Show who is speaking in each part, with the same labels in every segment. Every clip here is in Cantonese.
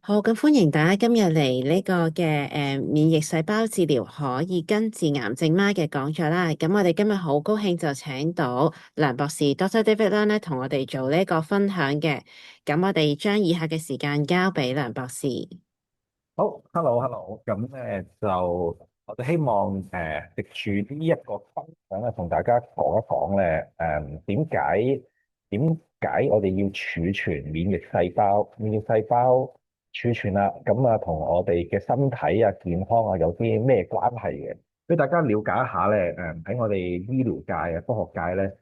Speaker 1: 好，咁歡迎大家今日嚟呢個嘅免疫細胞治療可以根治癌症嗎嘅講座啦。咁我哋今日好高興就請到梁博士 Dr. David Lung 咧，同我哋做呢個分享嘅。咁我哋將以下嘅時間交俾梁博士。
Speaker 2: 好，hello，hello，咁咧就我哋希望藉住呢一個分享咧，同大家講一講咧點解我哋要儲存免疫細胞？免疫細胞儲存啦，咁啊同我哋嘅身體啊健康啊有啲咩關係嘅？俾大家了解一下咧，喺我哋醫療界啊科學界咧，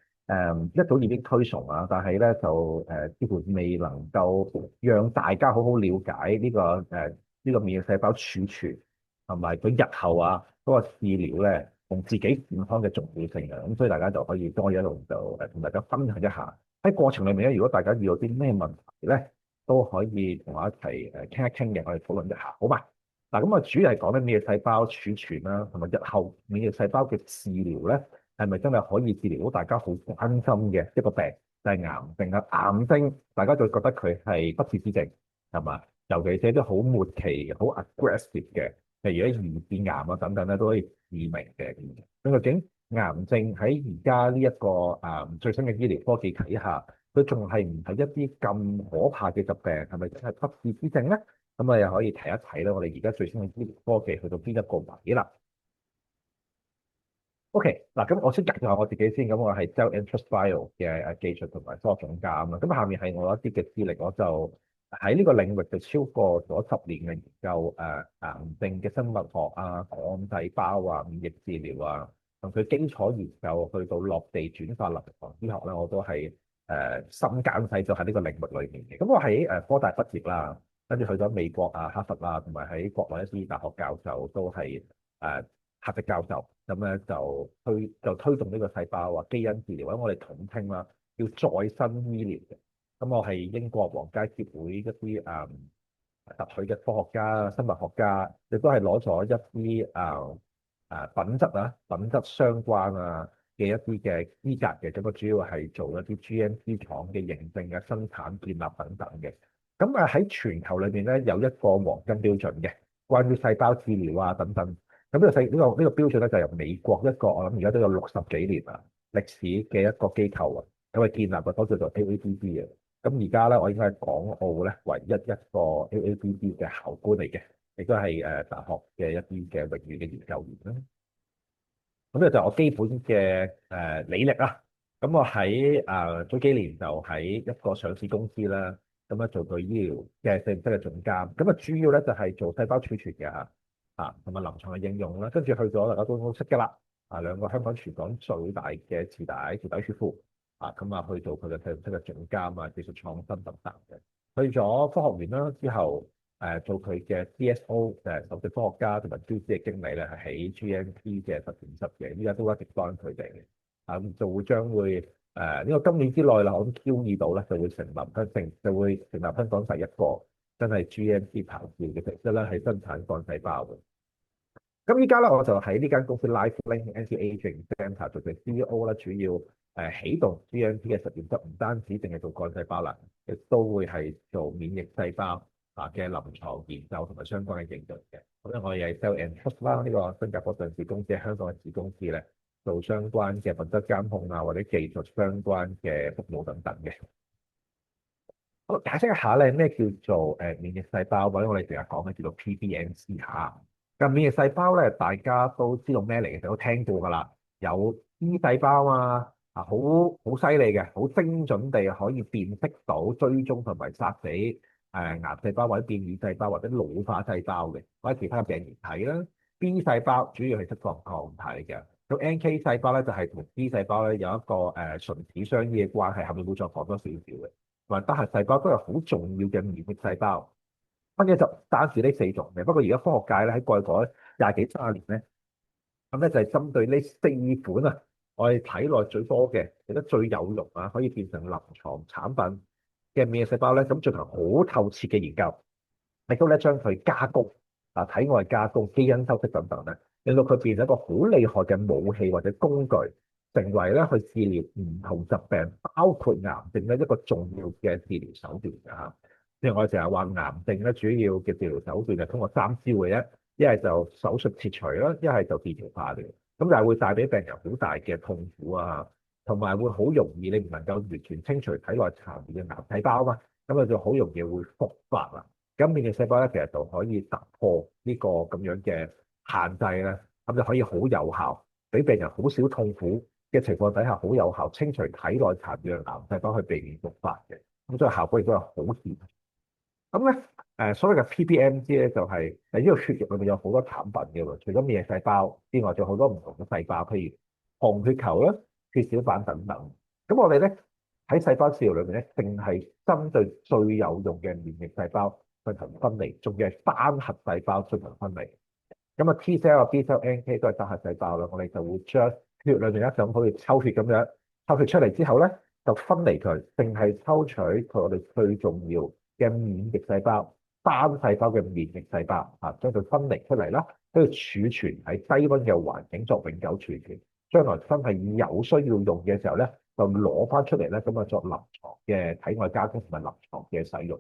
Speaker 2: 一早已經推崇啊，但係咧就似乎未能夠讓大家好好了解呢個免疫細胞儲存同埋佢日後嗰個治療咧，同自己健康嘅重要性嘅，咁所以大家就可以多一路就同大家分享一下。喺過程裏面咧，如果大家遇到啲咩問題咧，都可以同我一齊傾一傾嘅，我哋討論一下，好嘛？嗱，咁啊主要係講緊免疫細胞儲存啦，同埋日後免疫細胞嘅治療咧，係咪真係可以治療到大家好關心嘅一個病，就係癌症啊？癌症大家就覺得佢係不治之症，係嘛？尤其是啲好末期、好 aggressive 嘅，例如啲胰腺癌啊等等咧，都可以致命嘅。咁究竟癌症喺而家呢一個最新嘅醫療科技睇下，佢仲係唔係一啲咁可怕嘅疾病？係咪真係不治之症咧？咁啊又可以睇一睇啦。我哋而家最新嘅醫療科技去到邊一個位啦？OK，嗱咁我先介紹下我自己先。咁我係 Cell and Trust Bio 嘅技術同埋科學總監啦。咁下面係我一啲嘅資歷，我就喺呢個領域就超過咗10年嘅研究癌症嘅生物學啊、幹細胞啊、免疫治療啊，同佢基礎研究去到落地轉化臨床醫學咧，我都係深耕細作喺呢個領域裏面嘅。咁我喺科大畢業啦，跟住去咗美國啊、哈佛啊，同埋喺國內一啲大學教授都係客席教授。咁咧就推動呢個細胞基因治療，或者我哋統稱啦，叫再生醫療嘅。咁我係英國皇家協會一啲特許嘅科學家、生物學家，亦都係攞咗一啲品質相關嘅一啲嘅資格嘅。咁我主要係做一啲 GMP 廠嘅認證啊、生產建立等等嘅。咁喺全球裏邊咧有一個黃金標準嘅，關於細胞治療啊等等。咁呢個標準咧就由美國一個我諗而家都有60幾年歷史嘅一個機構咁建立個都叫做 AABB 嘅。咁而家咧我應該係港澳咧唯一一個 AABB 嘅校官嚟嘅，亦都係大學嘅一啲嘅榮譽嘅研究員啦。咁呢個就係我基本嘅履歷啦。咁我喺早幾年就喺一個上市公司啦，咁做佢醫療嘅實驗室嘅總監。咁主要咧就係做細胞儲存嘅同埋臨床嘅應用啦。跟住去咗大家都識嘅啦，兩個香港全港最大嘅臍帶血庫去做佢嘅實驗室嘅總監技術創新等等嘅。去咗科學園啦之後。做佢嘅 CSO 首席科學家同埋 QC 嘅經理咧，係喺 GMP 嘅實驗室嘅，依家都一直幫佢哋嘅。咁就會將會呢個今年之內啦，我諗 Q2度咧就會成立香港第一個真係 GMP 牌照嘅實驗室啦，係生產幹細胞嘅。咁依家咧我就喺呢間公司 LifeLink Anti-Aging Center 做嘅 CEO 啦，主要起動 GMP 嘅實驗室，唔單止淨係做幹細胞啦，亦都會係做免疫細胞嘅臨床研究同埋相關嘅應用嘅。咁咧我哋係 Cell and Trust 啦，呢個新加坡上市公司，香港嘅子公司咧，做相關嘅品質監控或者技術相關嘅服務等等嘅。好，解釋一下咧，咩叫做免疫細胞，或者我哋成日講嘅叫做 PBMC 嚇。咁免疫細胞咧，大家都知道咩嚟嘅，都聽過㗎啦。有 T 細胞好好犀利嘅，好精準地可以辨識到、追蹤同埋殺死癌細胞或者變異細胞或者老化細胞嘅，或者其他嘅病原體啦。B 細胞主要係釋放抗體嘅。咁 NK 細胞咧就係同 T 細胞咧有一個唇齒相依嘅關係，後面會再講多少少嘅。同埋得核細胞都係好重要嘅免疫細胞，分嘅就單止呢4種嘅。不過而家科學界咧喺過去嗰廿幾30年咧，咁咧就係針對呢4款我哋體內最多嘅，亦都最有用可以變成臨床產品嘅免疫細胞咧，咁進行好透徹嘅研究，亦都咧將佢加工體外加工、基因修飾等等咧，令到佢變成一個好厲害嘅武器或者工具，成為咧去治療唔同疾病，包括癌症咧一個重要嘅治療手段㗎嚇。即係我哋成日話癌症咧，主要嘅治療手段就通過三招嘅啫，一係就手術切除啦，一係就電療化療。咁但係會帶俾病人好大嘅痛苦啊，同埋會好容易你唔能夠完全清除體內殘餘嘅癌細胞嘛，咁啊就好容易會復發啦。咁免疫細胞咧，其實就可以突破呢個咁樣嘅限制咧，咁就可以好有效，俾病人好少痛苦嘅情況底下，好有效清除體內殘餘嘅癌細胞，去避免復發嘅。咁所以效果亦都係好顯。咁咧，所謂嘅 PBMC 咧，就係誒呢個血液裏面有好多產品嘅喎，除咗免疫細胞之外，仲有好多唔同嘅細胞，譬如紅血球啦、血小板等等。咁我哋咧喺細胞治療裏面咧，淨係針對最有用嘅免疫細胞進行分離，仲要係單核細胞進行分離。咁啊 T cell 啊、B cell、NK 都係單核細胞啦，我哋就會將血裏面一種好似抽血咁樣抽血出嚟之後咧，就分離佢，淨係抽取佢我哋最重要嘅免疫細胞、單細胞嘅免疫細胞啊，將佢分離出嚟啦，跟住儲存喺低溫嘅環境作永久儲存。將來真係有需要用嘅時候咧，就攞翻出嚟咧，咁啊作臨床嘅體外加工同埋臨床嘅使用。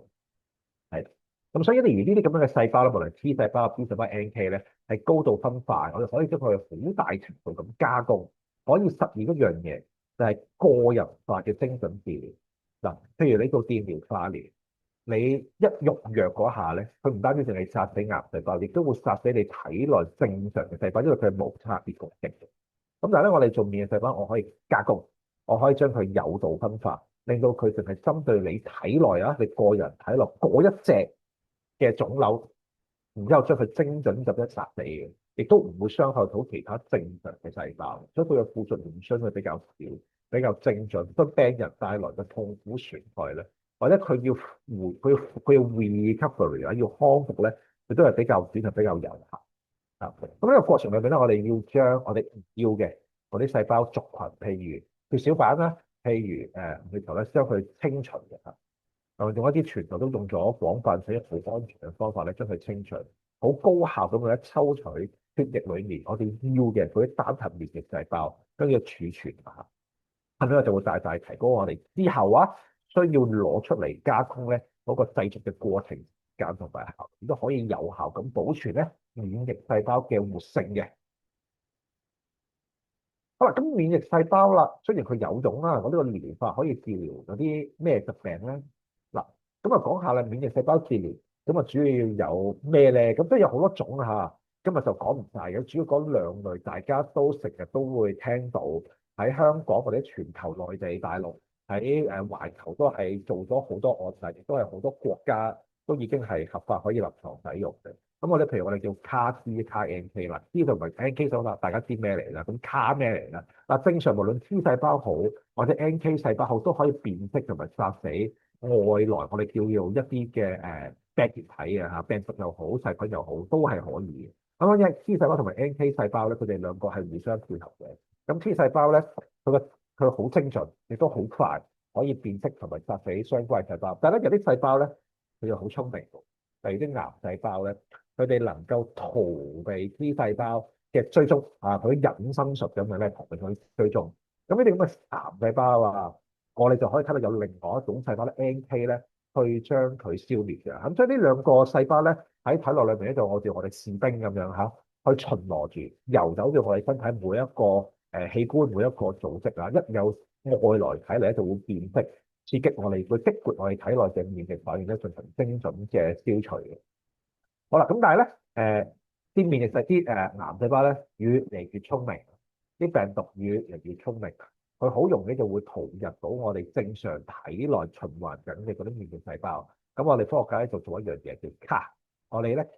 Speaker 2: 係，咁所以例如呢啲咁樣嘅細胞咧，無論 T 細胞、B 細胞、NK 咧，係高度分化，我哋可以將佢好大程度咁加工，可以實現一樣嘢，就係個人化嘅精準治療。嗱，譬如你做電療化療，你一用藥嗰下咧，佢唔單止淨係殺死癌細胞，亦都會殺死你體內正常嘅細胞，因為佢係無差別攻擊嘅。咁但係咧，我哋做免疫細胞，我可以加工，我可以將佢有度分化，令到佢淨係針對你體內啊，你個人體內嗰一隻嘅腫瘤，然之後將佢精準咁樣殺死嘅，亦都唔會傷害到其他正常嘅細胞，所以佢嘅副作用相對比較少，比較精準，對病人帶來嘅痛苦損害咧，或者佢要佢要 recovery 啊，要康復咧，佢都係比較短，係比較有效。啊，咁呢個過程裏邊咧，我哋要將我哋唔要嘅嗰啲細胞族群，譬如血小板啦，譬如血球咧，將佢清除嘅嚇。用一啲全球都用咗廣泛使用好安全嘅方法咧，將佢清除，好高效咁樣抽取血液裏面我哋要嘅嗰啲單核免疫細胞，跟住儲存啊，咁樣就會大大提高我哋之後啊需要攞出嚟加工咧嗰個製作嘅過程時間同埋效，亦都可以有效咁保存咧免疫細胞嘅活性嘅。好啦，咁免疫細胞啦，雖然佢有用啦，我呢個療法可以治療有啲咩疾病咧？嗱，咁啊講下啦，免疫細胞治療咁啊主要有咩咧？咁都有好多種嚇，今日就講唔晒嘅，主要講兩類，大家都成日都會聽到喺香港或者全球內地大陸喺環球都係做咗好多案例，亦都係好多國家都已經係合法可以臨床使用嘅。咁我哋譬如我哋叫 CAR-T、CAR-NK 啦，T 同埋 NK 手啦，大家知咩嚟啦？咁 CAR 咩嚟啦？嗱，正常無論 T 細胞好或者 NK 細胞好，都可以辨識同埋殺死外來我哋叫做一啲嘅病原體啊嚇，病毒又好細菌又好，都係可以嘅。咁因為 T 細胞同埋 NK 細胞咧，佢哋兩個係互相配合嘅。咁 T 細胞咧，佢好精準，亦都好快可以辨識同埋殺死相關細胞。但係咧有啲細胞咧，佢又好聰明，例如啲癌細胞咧。佢哋能夠逃避 T 細胞嘅追蹤啊，佢隱身術咁樣咧，逃避佢追蹤。咁呢啲咁嘅癌細胞啊，我哋就可以睇到有另外一種細胞咧，NK 咧，去將佢消滅嘅。咁所以呢兩個細胞咧喺體內裏面咧，就好似我哋士兵咁樣嚇，去巡邏住遊走住我哋身體每一個器官、每一個組織啊，一有外來睇嚟咧，就會辨識刺激我哋，會激活我哋體內嘅免疫反應咧，進行精準嘅消除嘅。好啦，咁但係咧，啲免疫細啲癌細胞咧越嚟越聰明，啲病毒越嚟越聰明，佢好容易就會逃入到我哋正常體內循環緊嘅嗰啲免疫細胞。咁我哋科學家咧就做一樣嘢叫 CAR，我哋咧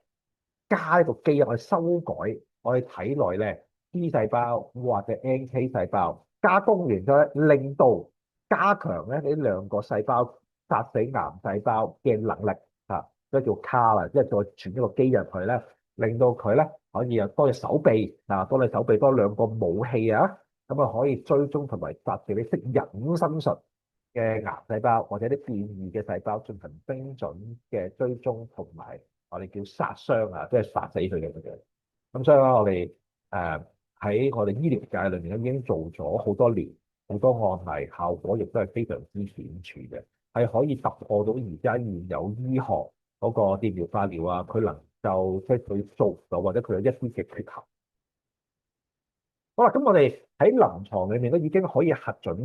Speaker 2: 加一個基因去修改我哋體內咧 T 細胞或者 NK 細胞，加工完之後咧，令到加強咧呢兩個細胞殺死癌細胞嘅能力嚇。即係叫 CAR 啦，即係再傳一個基因入去咧，令到佢咧可以有多隻手臂嗱，多隻手臂多兩個武器啊，咁啊可以追蹤同埋殺死你識隱身術嘅癌細胞或者啲變異嘅細胞，進行精準嘅追蹤同埋我哋叫殺傷啊，即係殺死佢嘅咁樣。咁所以咧，我哋喺我哋醫療界裏面咧已經做咗好多年，好多案例，效果亦都係非常之顯著嘅。係可以突破到而家現有醫學嗰個電療化療啊，佢能夠即係佢做唔到，或者佢有一啲嘅缺陷。好啦，咁我哋喺臨床裏面都已經可以核准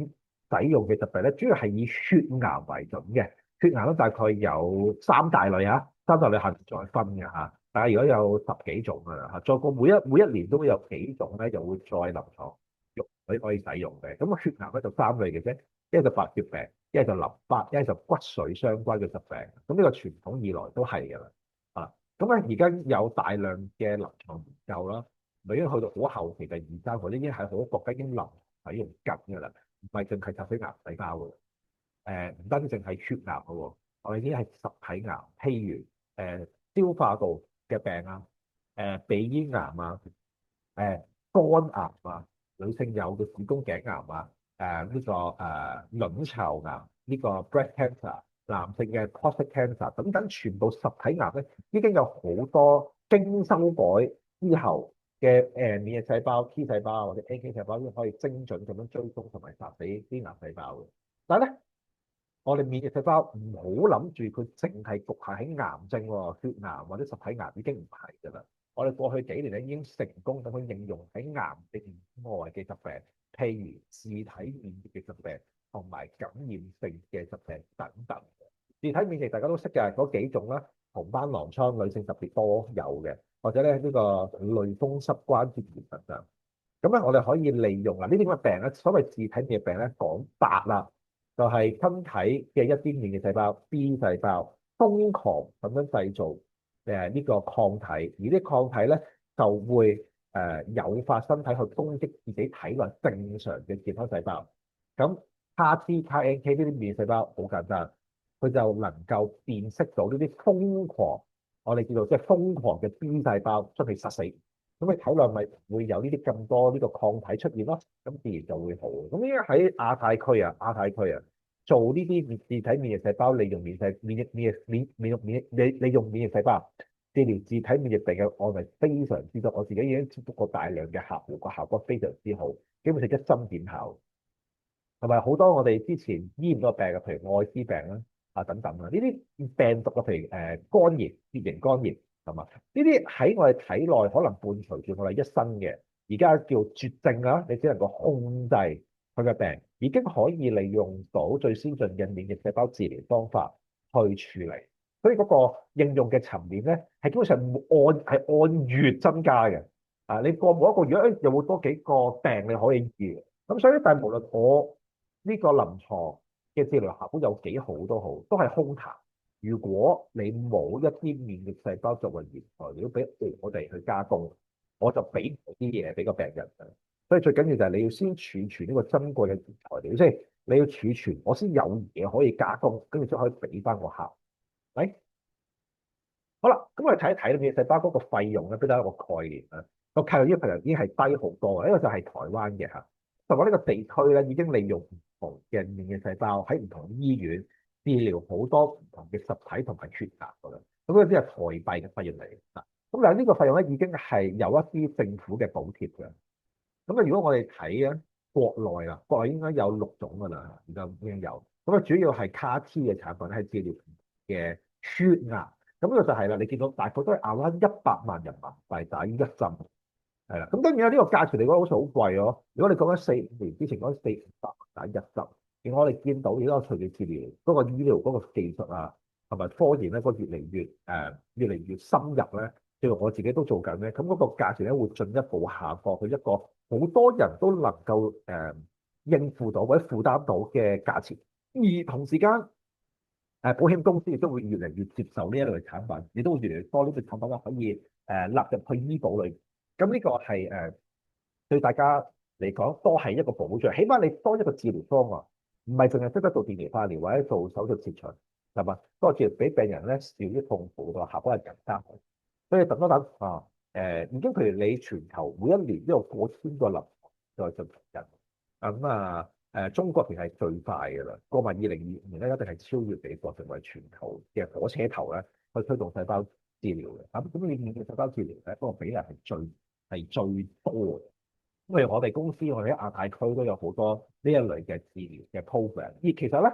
Speaker 2: 使用嘅疾病咧，主要係以血癌為準嘅。血癌咧大概有三大類啊，三大類下面再分嘅嚇。大家如果有十幾種啊嚇，再過每一年都會有幾種咧，就會再臨床用可以使用嘅。咁啊，血癌咧就三類嘅啫，一係就白血病，一係就淋巴，一係就骨髓相關嘅疾病。咁呢個傳統以來都係㗎啦。啊，咁咧而家有大量嘅臨床研究啦。已經去到好後期第二階，或者已經係好多國家已經臨使用緊㗎啦，唔係淨係集體癌細胞㗎。唔單止淨係血癌嘅喎，我哋已經係實體癌，譬如消化道嘅病啊，鼻咽癌啊，肝癌啊，女性有嘅子宮頸癌啊，卵巢癌呢個 breast cancer，男性嘅 prostate cancer 等等，全部實體癌咧已經有好多經修改之後嘅免疫細胞 T 細胞或者 NK 細胞都可以精準咁樣追蹤同埋殺死啲癌細胞嘅。但係咧，我哋免疫細胞唔好諗住佢淨係局限喺癌症喎，血癌或者實體癌已經唔係㗎啦。我哋過去幾年咧已經成功咁樣應用喺癌症外嘅疾病，譬如自體免疫嘅疾病同埋感染性嘅疾病等等。自體免疫大家都識嘅嗰幾種啦，紅斑狼瘡女性特別多有嘅，或者咧呢個類風濕關節炎等等。咁咧我哋可以利用呢啲咁嘅病咧，所謂自體免疫病咧講白啦，就係身體嘅一啲免疫細胞 B 細胞瘋狂咁樣製造呢個抗體，而啲抗體咧就會誘發身體去攻擊自己體內正常嘅健康細胞。咁 CAR-T、CAR-NK 呢啲免疫細胞好簡單，佢就能夠辨識到呢啲瘋狂，我哋叫做即係瘋狂嘅 B 細胞，將佢殺死。咁你體內咪會有呢啲咁多呢個抗體出現咯，咁自然就會好。咁依家喺亞太區啊，做呢啲自體免疫細胞，利用利用免疫細胞治療自體免疫病嘅案例非常之多。我自己已經接觸過大量嘅客戶，個效果非常之好，基本上一針見效。同埋好多我哋之前醫唔到嘅病嘅，譬如愛滋病啦等等啊，呢啲病毒啊，譬如肝炎、乙型肝炎係嘛？呢啲喺我哋體內可能伴隨住我哋一生嘅，而家叫絕症啊，你只能夠控制佢嘅病，已經可以利用到最先進嘅免疫細胞治療方法去處理。所以嗰個應用嘅層面咧，係基本上按月增加嘅。你過冇一個月，又會多幾個病你可以醫。咁所以但係無論我呢個臨床嘅治療效果有幾好都好，都係空談。如果你冇一啲免疫細胞作為原材料俾我哋去加工，我就俾唔到啲嘢俾個病人。所以最緊要就係你要先儲存呢個珍貴嘅原材料，即係你要儲存，我先有嘢可以加工，跟住先可以俾翻個客。係，好啦，咁我哋睇一睇免疫細胞嗰個費用咧，俾大家一個概念啊。個概念呢個費用已經係低好多嘅，呢個就係台灣嘅嚇。就講呢個地區咧，已經利用唔同嘅免疫細胞喺唔同醫院治療好多唔同嘅實體同埋血癌㗎啦。咁嗰啲係台幣嘅費用嚟嘅。咁但係呢個費用咧已經係有一啲政府嘅補貼嘅。咁啊，如果我哋睇咧國內啦，國內應該有6種㗎啦，而家已經有。咁啊，主要係 CAR-T 嘅產品係治療嘅血癌。咁呢個就係啦，你見到大概都係啱啱100萬人民幣打於一針。係啦，咁當然啦，呢個價錢嚟講好似好貴咯。如果你講緊4、5年之前講400-500打一針，而我哋見到而家隨住治療嗰個醫療嗰個技術啊，同埋科研咧，個越嚟越深入咧，正如我自己都做緊咧，咁嗰個價錢咧會進一步下降去一個好多人都能夠應付到或者負擔到嘅價錢，而同時間保險公司亦都會越嚟越接受呢一類產品，亦都會越嚟越多呢類產品咧可以納入去醫保裏。咁呢個係對大家嚟講都係一個保障，起碼你多一個治療方案，唔係淨係識得做電療化療或者做手術切除，係嘛？多個治療俾病人咧少啲痛苦，個效果係更加好。所以等啊，已經譬如你全球每一年都有過千個臨床在進行緊，咁中國其實係最快㗎啦，過埋2025年咧一定係超越美國成為全球嘅火車頭咧，去推動細胞治療嘅。咁你面對細胞治療咧，嗰個比例係最多嘅。因為我哋公司我哋喺亞太區都有好多呢一類嘅治療嘅 program，而其實咧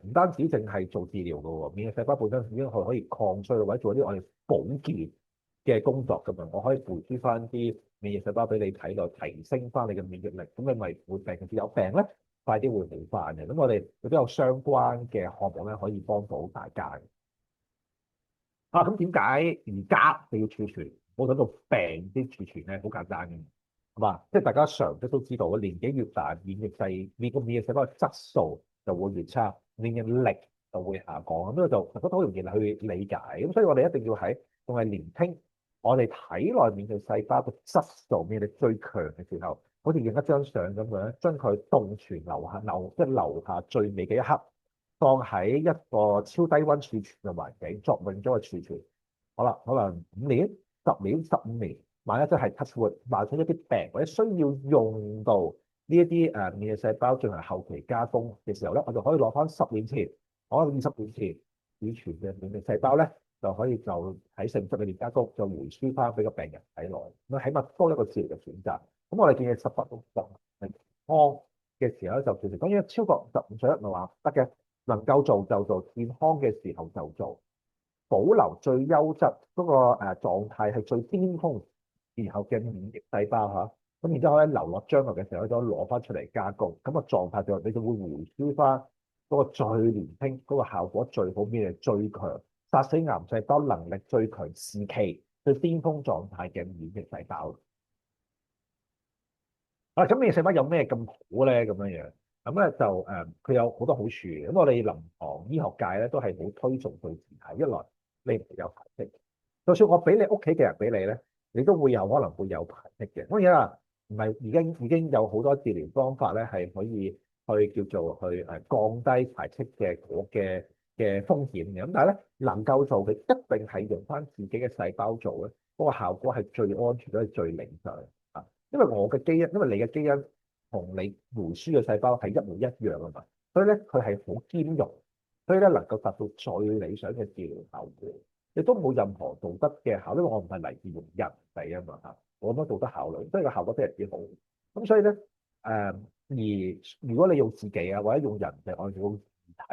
Speaker 2: 唔單止淨係做治療嘅喎，免疫細胞本身已經係可以抗衰或者做啲我哋保健嘅工作㗎嘛。我可以培輸翻啲免疫細胞俾你體內，提升翻你嘅免疫力，咁你咪會病，有病咧快啲會好翻嘅。咁我哋亦都有相關嘅項目咧，可以幫到大家。咁點解而家你要儲存？冇等到病先儲存咧，好簡單嘅，係嘛？即係大家常識都知道，年紀越大，免疫細胞嘅質素就會越差，免疫力就會下降。咁呢個就覺得好容易去理解。咁所以我哋一定要喺仲係年輕，我哋體內免疫細胞嘅質素免疫力最強嘅時候，好似影一張相咁樣，將佢凍存留下最美嘅一刻。放喺一個超低溫儲存嘅環境，作永久嘅儲存。好啦，可能5年、10年、15年，萬一真係 touch wood，萬一一啲病或者需要用到呢一啲免疫細胞進行後期加工嘅時候咧，我就可以攞翻10年前，可能20年前儲存嘅免疫細胞咧，就喺實驗室裏面加工，就回輸翻俾個病人體內。咁起碼多一個治療嘅選擇。咁我哋建議18到60年康嘅時候咧就儲存。當然超過55歲唔係話得嘅。能夠做就做，健康嘅時候就做，保留最優質嗰個狀態係最巔峰時候嘅免疫細胞嚇，咁然之後咧留落將來嘅時候咧，就攞翻出嚟加工，咁個狀態你就會回輸翻嗰個最年輕、嗰個效果最好、免疫力最強、殺死癌細胞能力最強時期最巔峰狀態嘅免疫細胞。咁免疫細胞有咩咁好咧？咁樣樣咁咧就佢有好多好處嘅。咁我哋臨床醫學界咧都係好推崇對治體，一來你唔會有排斥，就算我俾你屋企嘅人俾你咧，你都會有可能會有排斥嘅。當然啦，唔係已經有好多治療方法咧，係可以去叫做去降低排斥嘅風險嘅。咁但係咧能夠做嘅一定係用翻自己嘅細胞做咧，嗰個效果係最安全，都係最理想。因為我嘅基因，因為你嘅基因同你回輸嘅細胞係一模一樣啊嘛，所以咧佢係好兼容，所以咧能夠達到最理想嘅治療效果，亦都冇任何道德嘅考慮，因為我唔係嚟自用人哋啊嘛嚇，我冇道德考慮，所以個效果非常之好。咁所以咧而如果你用自己啊或者用人哋按照自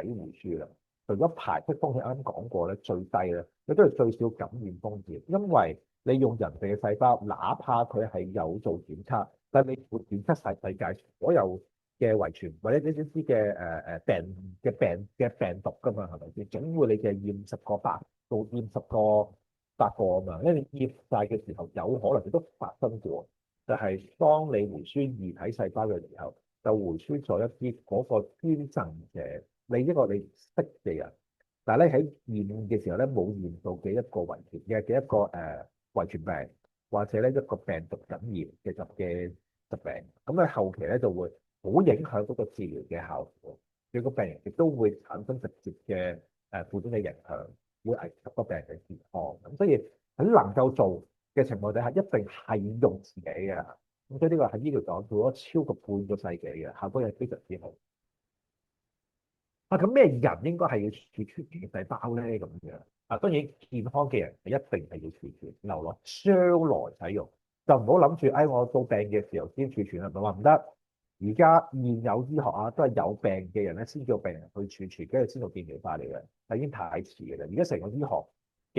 Speaker 2: 體回輸啦，除咗排斥風險啱啱講過咧最低咧，亦都係最少感染風險，因為你用人哋嘅細胞，哪怕佢係有做檢測，但係你會檢測晒世界所有嘅遺傳或者呢啲病毒㗎嘛，係咪先？總會你嘅驗10個100個啊嘛，因為你驗晒嘅時候，有可能亦都發生過，就係當你回輸異體細胞嘅時候，就回輸咗一啲嗰個捐贈嘅你識嘅人，但係咧喺驗嘅時候咧冇驗到嘅一個遺傳嘅一個遺傳病或者咧一個病毒感染嘅疾病，咁喺後期咧就會好影響嗰個治療嘅效果，對個病人亦都會產生直接嘅負面嘅影響，會危及個病人嘅健康。咁所以喺能夠做嘅情況底下，一定係用自己嘅。咁所以呢個喺醫療講做咗超過半個世紀嘅效果係非常之好。咁咩人應該係要儲存免疫細胞咧？咁樣當然健康嘅人係一定係要儲存，留落將來使用，就唔好諗住我到病嘅時候先儲存，係咪話唔得？而家現有醫學都係有病嘅人咧先叫病人去儲存，跟住先做電療法嚟嘅，但已經太遲嘅啦。而家成個醫學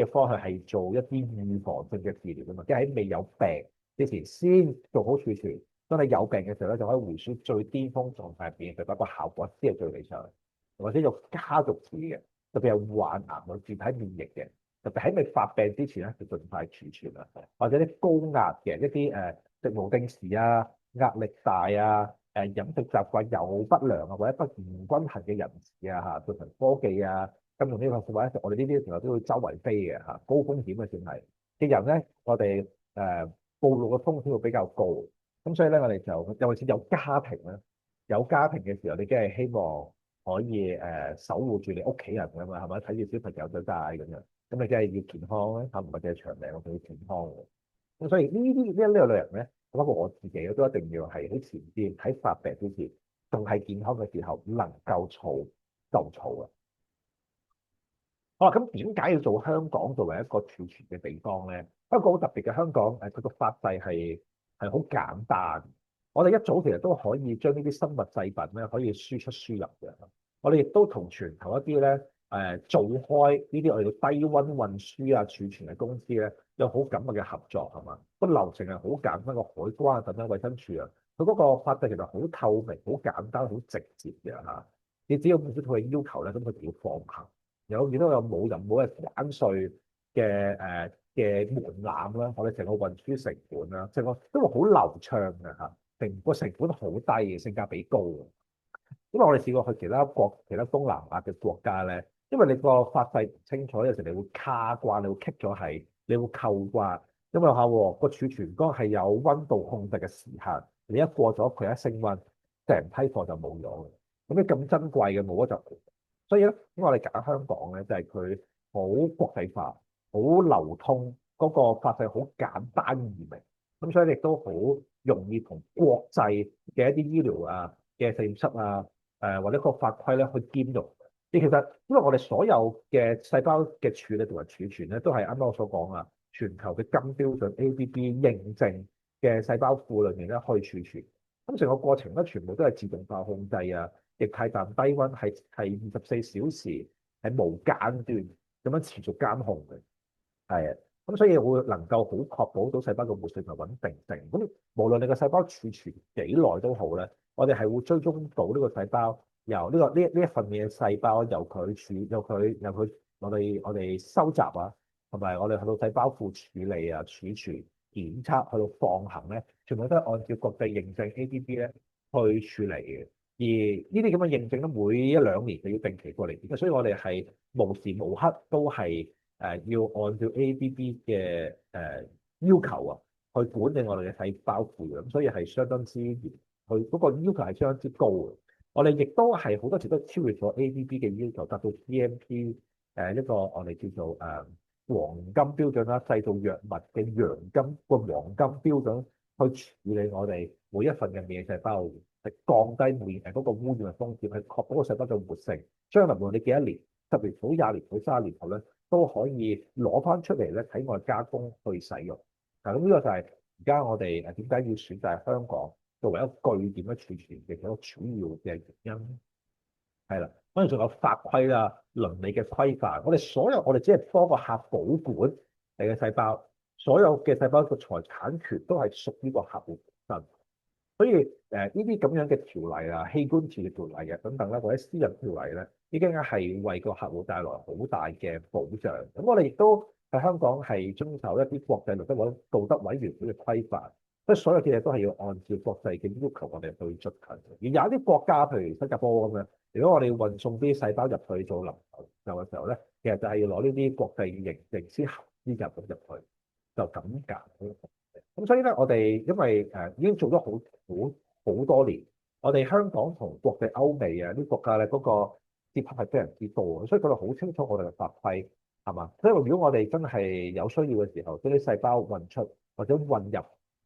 Speaker 2: 嘅方向係做一啲預防性嘅治療啊嘛，即係喺未有病之前先做好儲存，當你有病嘅時候咧就可以回輸最巔峰狀態免疫細胞，個效果先係最理想。或者有家族史嘅，特別係患癌或自體免疫嘅，特別喺未發病之前咧，就盡快儲存啦。或者啲高壓嘅一啲食無定時啊、壓力大啊、飲食習慣有不良啊，或者唔均衡嘅人士啊嚇，進行科技啊、金融呢個或者我哋呢啲時候都會周圍飛嘅嚇，高風險嘅算係嘅人咧，我哋暴露嘅風險會比較高。咁所以咧，我哋就尤其是有家庭咧，有家庭嘅時候，你梗係希望可以守護住你屋企人㗎嘛，係咪？睇住小朋友長大咁樣，咁你梗係要健康咧，嚇唔係淨係長命，我仲要健康嘅。咁所以呢類人咧，包括我自己都一定要係喺前邊喺發病之前，仲係健康嘅時候，能夠儲就儲啊。好啦，咁點解要做香港作為一個儲存嘅地方咧？香港好特別嘅，香港佢個法制係好簡單。我哋一早其實都可以將呢啲生物製品咧可以輸出輸入嘅。我哋亦都同全球一啲咧做開呢啲我哋叫低溫運輸啊儲存嘅公司咧，有好緊密嘅合作係嘛？個流程係好簡單，個海關等等衛生署啊，佢嗰個法制其實好透明、好簡單、好直接嘅嚇。你只要滿足佢嘅要求咧，咁佢就要放行。有見到有冇任冇嘅關稅嘅門檻啦，我哋成個運輸成本啦，成個都會好流暢嘅嚇，成本好低嘅，性價比高嘅。因為我哋試過去其他東南亞嘅國家咧，因為你個法制唔清楚，有時你會卡關，你會棘咗係，你會扣關。因為下喎個儲存缸係有溫度控制嘅時限，你一過咗佢一升溫，成批貨就冇咗嘅。咁你咁珍貴嘅冇咗就，所以咧，因為我哋揀香港咧，就係佢好國際化、好流通，嗰個法制好簡單易明，咁所以亦都好容易同國際嘅一啲醫療啊嘅實驗室啊。或者個法規咧去兼容。其實因為我哋所有嘅細胞嘅處理同埋儲存咧，都係啱啱我所講啊，全球嘅金標準 ABB 認證嘅細胞庫裏面咧去儲存。咁成個過程咧，全部都係自動化控制啊，液態氮低溫係24小時係無間斷咁樣持續監控嘅。係啊，咁所以會能夠好確保到細胞嘅活性同穩定性。咁無論你個細胞儲存幾耐都好咧，我哋係會追蹤到呢個細胞由呢一份嘅細胞由佢我哋收集啊，同埋我哋去到細胞庫處理啊、儲存、檢測去到放行咧，全部都係按照國際認證 ADP 咧去處理嘅。而呢啲咁嘅認證咧，每一兩年就要定期過嚟檢，所以我哋係無時無刻都係要按照 ABB 嘅要求啊，去管理我哋嘅細胞庫嘅，咁所以係相當之嚴，佢嗰個要求係相當之高嘅。我哋亦都係好多時都超越咗 ABB 嘅要求，達到 GMP 一個我哋叫做黃金標準啦，製造藥物嘅陽金個黃金標準去處理我哋每一份嘅免疫細胞，係降低嗰個污染嘅風險，係確保個細胞嘅活性。將來無論你幾多年、10年好、20年好、30年後咧，都可以攞翻出嚟咧體外加工去使用。嗱，咁呢個就係而家我哋點解要選擇香港作為一個據點嘅儲存嘅一個主要嘅原因。係啦，跟住仲有法規啦、倫理嘅規範。我哋只係幫個客保管你嘅細胞，所有嘅細胞嘅財產權都係屬於個客戶本身。所以呢啲咁樣嘅條例啊、器官治療條例啊等等啦，或者私人條例咧，已經係為個客戶帶來好大嘅保障。咁我哋亦都喺香港係遵守一啲國際道德委員會嘅規範，所以所有嘅嘢都係要按照國際嘅要求我哋去進行。而有一啲國家，譬如新加坡咁樣，如果我哋要運送啲細胞入去做臨床研究嘅時候咧，其實就係要攞呢啲國際認證先合資格入去，就咁解。咁所以咧，我哋因為已經做咗好多年，我哋香港同國際歐美啊啲國家咧嗰個接洽係非常之多，所以佢哋好清楚我哋嘅法規係嘛。所以如果我哋真係有需要嘅時候，將啲細胞運出或者運入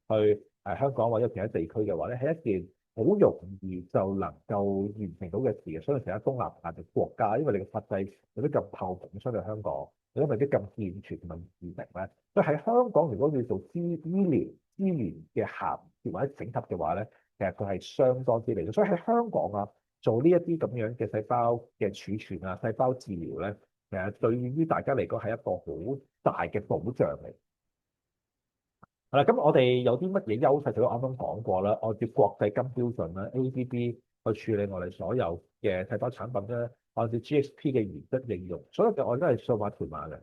Speaker 2: 去香港或者其他地區嘅話咧，係一件好容易就能夠完成到嘅事嘅。所以其他東南亞嘅國家，因為你嘅法制有啲咁透明，相對香港，有啲未必咁健全同埋完明咧。所以喺香港，如果要做醫療資源嘅銜接或者整合嘅話咧，其實佢係相當之理想。所以喺香港啊，做呢一啲咁樣嘅細胞嘅儲存啊、細胞治療咧，其實對於大家嚟講係一個好大嘅保障嚟。係啦，咁我哋有啲乜嘢優勢？就我啱啱講過啦，按照國際金標準啦 ABB 去處理我哋所有嘅細胞產品咧，按照 GXP 嘅原則應用，所有嘅我都係數碼條碼嘅。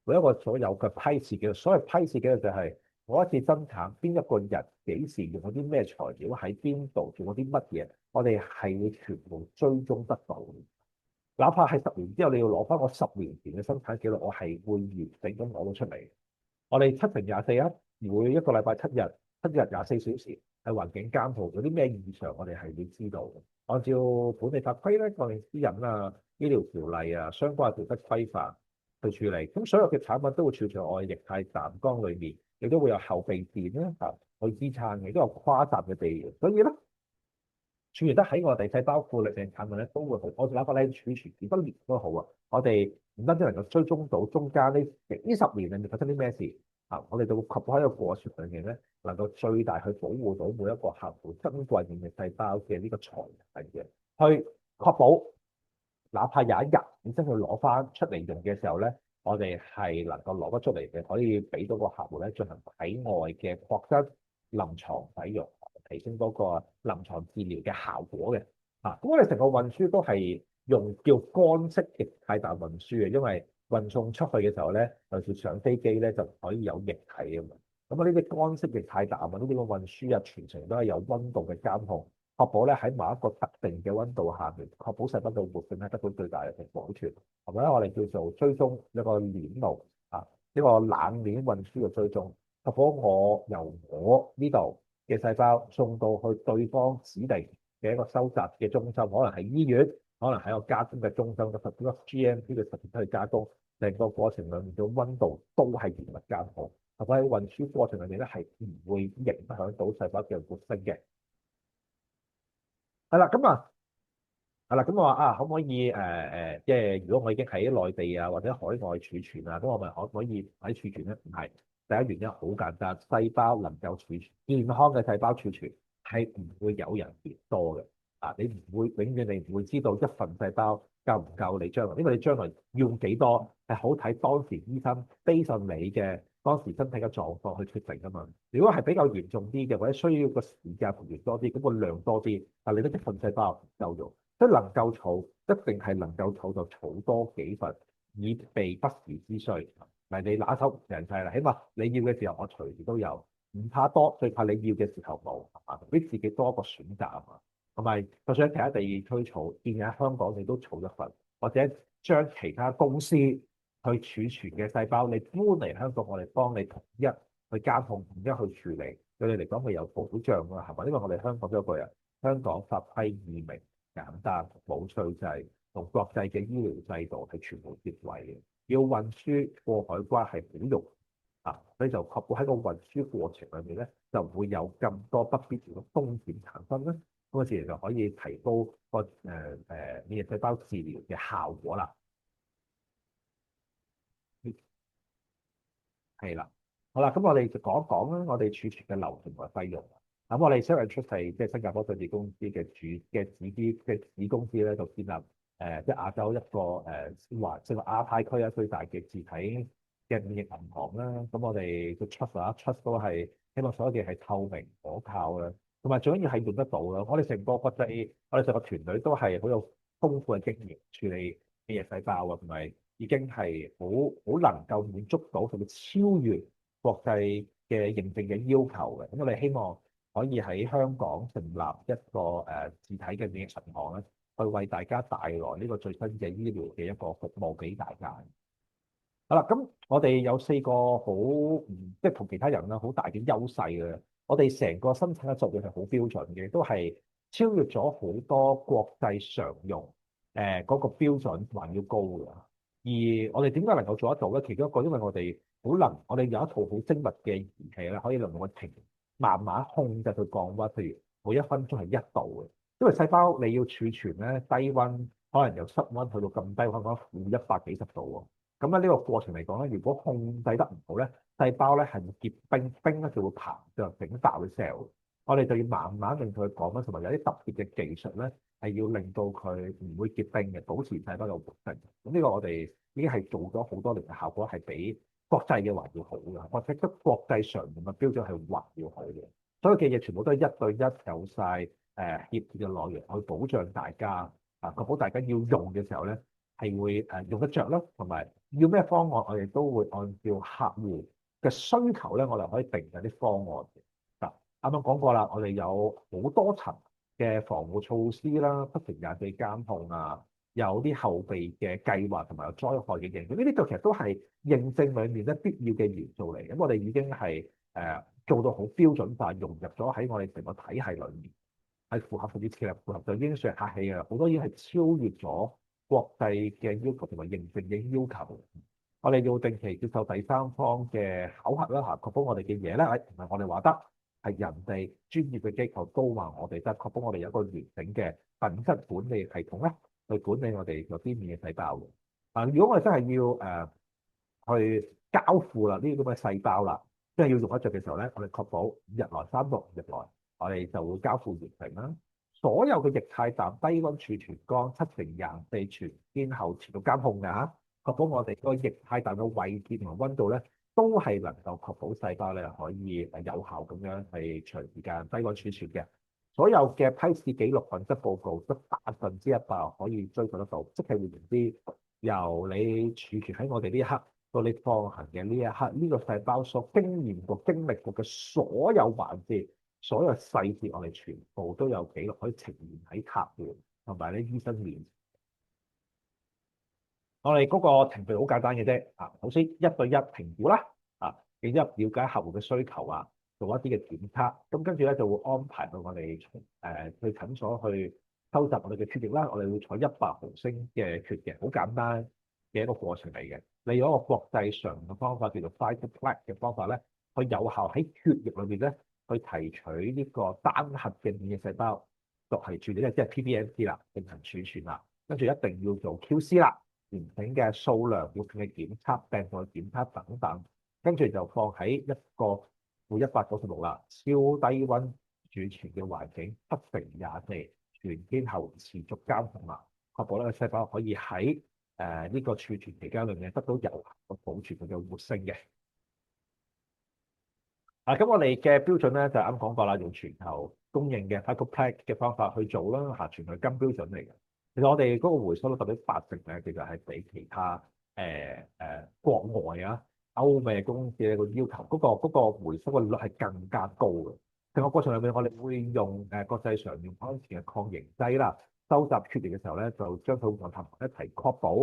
Speaker 2: 每一個所有嘅批次記錄，所謂批次記錄就係我一次生產邊一個人幾時用咗啲咩材料喺邊度做咗啲乜嘢，我哋係會全部追蹤得到。哪怕係10年之後你要攞翻我10年前嘅生產記錄，我係會完整咁攞到出嚟。我哋7乘24啊，每一個禮拜7日24小時喺環境監控，有啲咩異常我哋係會知道嘅。按照本地法規咧，個人私隱啊、醫療條例啊、相關嘅道德規範去處理。咁所有嘅產品都會儲存我嘅液態氮缸裏面，亦都會有後備電咧去支撐嘅，亦都有跨站嘅地盤。所以咧，儲存得喺我哋細胞庫裏邊嘅產品咧，都會好。我哋哪怕咧儲存幾多年都好啊，我哋唔單止能夠追蹤到中間呢10年裏面發生啲咩事啊，我哋就會確保喺個過程裏面咧，能夠最大去保護到每一個客戶珍貴嘅細胞嘅呢個財產嘅，去確保哪怕有一日你真係攞翻出嚟用嘅時候咧，我哋係能夠攞得出嚟嘅，可以俾到個客戶咧進行體外嘅擴張臨床使用，提升嗰個臨床治療嘅效果嘅。咁我哋成個運輸都係用叫乾式液態氮運輸嘅，因為運送出去嘅時候咧，尤其是上飛機咧就唔可以有液體啊嘛。咁啊，呢啲乾式液態氮啊，呢啲個運輸啊，全程都係有温度嘅監控，確保咧喺某一個特定嘅温度下面，確保細胞嘅活性係得到最大嘅保存。同埋咧，我哋叫做追蹤一個鏈路呢個冷鏈運輸嘅追蹤，確保我由我呢度嘅細胞送到去對方指定嘅一個收集嘅中心，可能係醫院，可能係一個加工嘅中心，咁實呢個 GMP 嘅實驗去加工，成個過程裡面嘅温度都係嚴密監控。同埋喺運輸過程裏面咧，係唔會影響到細胞嘅活性嘅。係啦，咁啊，係啦，咁我話可唔可以即係如果我已經喺內地啊或者海外儲存啊，咁我咪可唔可以喺儲存咧？唔係，第一原因好簡單，細胞能夠儲存健康嘅細胞儲存係唔會有人嫌多嘅。你唔會永遠你唔會知道一份細胞夠唔夠你將來，因為你將來要幾多係好睇當時醫生 base on 你嘅當時身體嘅狀況去決定㗎嘛。如果係比較嚴重啲嘅，或者需要個時間復原多啲，咁個量多啲，但你得一份細胞唔夠用，即係能夠儲一定係能夠儲就儲多幾份，以備不時之需。嗱，你拿手唔成世啦，起碼你要嘅時候我隨時都有，唔怕多，最怕你要嘅時候冇，俾自己多一個選擇啊嘛。同埋，就算喺其他地區儲，見喺香港你都儲一份，或者將其他公司去儲存嘅細胞，你搬嚟香港，我哋幫你統一去監控，統一去處理，對你嚟講係有保障㗎，係嘛？因為我哋香港都有個人，香港法規易明、簡單、冇稅制，同國際嘅醫療制度係全部接軌嘅。要運輸過海關係好容易所以就確保喺個運輸過程裏面咧，就唔會有咁多不必要嘅風險產生咧。咁個自然就可以提高個免疫細胞治療嘅效果啦。係啦，好啦，咁我哋就講一講啦，我哋儲存嘅流程同埋費用。咁我哋 SelectRx 係即係新加坡上市公司嘅子公司咧，就建立即係亞洲一個即係亞太區最大嘅自體嘅免疫銀行啦。咁我哋個 trust 都係希望所有嘢係透明可靠啦，同埋最緊要係用得到啦。我哋成個團隊都係好有豐富嘅經驗處理免疫細胞同埋已經係好能夠滿足到甚至超越國際嘅認證嘅要求嘅。咁我哋希望可以喺香港成立一個自體嘅免疫銀行咧，去為大家帶來呢個最新嘅醫療嘅一個服務俾大家。好啦，咁我哋有四個好即係同其他人啦好大嘅優勢嘅。我哋成個生產嘅作用係好標準嘅，都係超越咗好多國際常用嗰個標準還要高嘅。而我哋點解能夠做得到咧？其中一個因為我哋有一套好精密嘅儀器咧，可以令到我停慢慢控制佢降溫，譬如每一分鐘係1度嘅。因為細胞你要儲存咧，低溫可能由室溫去到咁低，可能講-100幾十度喎。咁喺呢個過程嚟講咧，如果控制得唔好咧，細胞咧係會結冰，冰咧就會膨脹整爆嘅 cell。我哋就要慢慢令佢降溫，同埋有啲特別嘅技術咧，係要令到佢唔會結冰嘅，保持細胞嘅活性。咁呢個我哋已經係做咗好多年嘅效果，係比國際嘅還要好嘅，或者得國際常用嘅標準係還要好嘅。所有嘅嘢全部都係一對一有晒協議嘅內容去保障大家確保大家要用嘅時候咧係會用得着咯，同埋要咩方案，我哋都會按照客戶嘅需求咧，我哋可以定緊啲方案嘅。啱啱講過啦，我哋有好多層嘅防護措施啦，不停24監控有啲後備嘅計劃同埋有災害嘅認證，呢啲就其實都係認證裡面咧必要嘅元素嚟。咁我哋已經係做到好標準化，融入咗喺我哋成個體系裏面，係符合甚至切入符合就已經算係客氣嘅，好多已經係超越咗國際嘅要求同埋認證嘅要求。我哋要定期接受第三方嘅考核啦，確保我哋嘅嘢咧，唔係我哋話得，係人哋專業嘅機構都話我哋得，確保我哋有一個完整嘅品質管理系統咧，去管理我哋嗰啲免疫細胞嘅。如果我哋真係要去交付啦，呢啲咁嘅細胞啦，即係要用得着嘅時候咧，我哋確保5日內3到5日內，我哋就會交付完成啦。所有嘅液態氮低溫儲存缸7乘24全天候持續監控嘅嚇，確保我哋個液態氮嘅位置同埋溫度咧，都係能夠確保細胞咧可以有效咁樣係長時間低溫儲存嘅。所有嘅批次記錄品質報告得100%可以追溯得到，即係換言之，由你儲存喺我哋呢一刻到你放行嘅呢一刻，呢個細胞所經驗過、經歷過嘅所有環節、所有細節，我哋全部都有記錄可以呈現喺客戶同埋咧醫生面前。我哋嗰個程序好簡單嘅啫，首先1對1評估啦，然之後了解客戶嘅需求啊，做一啲嘅檢測，咁跟住咧就會安排到我哋去診所去收集我哋嘅血液啦，我哋會採100毫升嘅血液，好簡單嘅一個過程嚟嘅。利用一個國際常用嘅方法叫做 Cytoplex 嘅方法咧，去有效喺血液裏邊咧去提取呢個單核嘅免疫細胞作係處理，即係 PBMC 啦，進行儲存啦，跟住一定要做 QC 啦。完整嘅數量、活性嘅檢測、病毒嘅檢測等等，跟住就放喺一個負196啦，超低溫儲存嘅環境7乘24全天候持續監控啦，確保呢個細胞可以喺呢個儲存期間裏面得到有效嘅保存佢嘅活性嘅。咁我哋嘅標準咧就啱講過啦，用全球公認嘅 Cytoplex 嘅方法去做啦，全球金標準嚟嘅。其實我哋嗰個回收率達到80%咧，其實係比其他國外歐美公司嘅個要求，嗰個回收嘅率係更加高嘅。成個過程裏面，我哋會用國際上用安全嘅抗凝劑啦，收集血液嘅時候咧，就將佢混合一齊，確保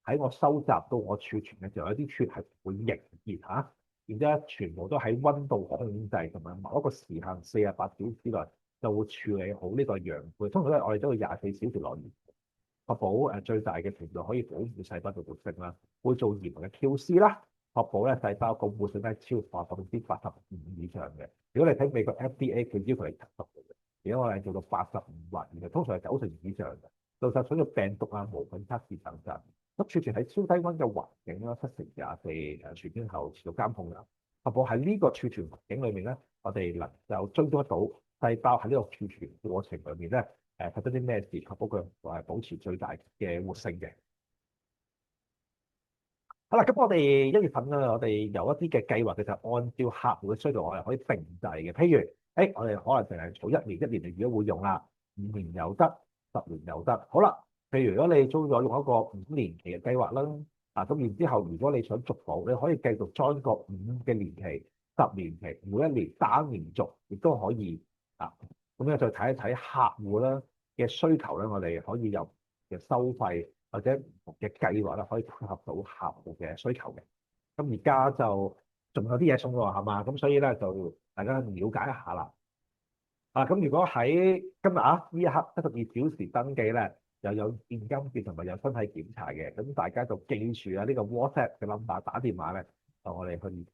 Speaker 2: 喺我收集到我儲存嘅時候，有啲血係會凝結嚇，然之後全部都喺溫度控制同埋某一個時限48小時之內就會處理好呢個樣本。通常咧，我哋都會24小時內完。確保最大嘅程度可以保護細胞嘅活性啦，會做嚴密嘅 QC 啦，確保咧細胞個活性咧超過85%以上嘅。如果你睇美國 FDA，佢要求係70嘅，如果我哋做到85或以上，通常係90以上嘅。到實所有病毒無菌測試等等，咁儲存喺超低溫嘅環境啦，7乘24全天候持續監控啦，確保喺呢個儲存環境裏面咧，我哋能夠追蹤得到細胞喺呢個儲存過程裏面咧。發生啲咩事，確保佢保持最大嘅活性嘅。好啦，咁我哋1月份咧，我哋有一啲嘅計劃嘅就係按照客戶嘅需求，我哋可以定制嘅。譬如，我哋可能淨係儲1年就如果會用啦，5年又得，10年又得。好啦，譬如如果你中咗用一個5年期嘅計劃啦，咁然之後，如果你想續保，你可以繼續 join 個5嘅年期、10年期，每一年單年續，亦都可以咁樣再睇一睇客戶啦嘅需求咧，我哋可以有嘅收費或者唔同嘅計劃啦，可以配合到客戶嘅需求嘅。咁而家就仲有啲嘢送喎，係嘛？咁所以咧就大家了解一下啦。咁如果喺今日呢一刻72小時登記咧，又有現金券同埋有身體檢查嘅，咁大家就記住呢個 WhatsApp 嘅 number 打電話咧，就我哋去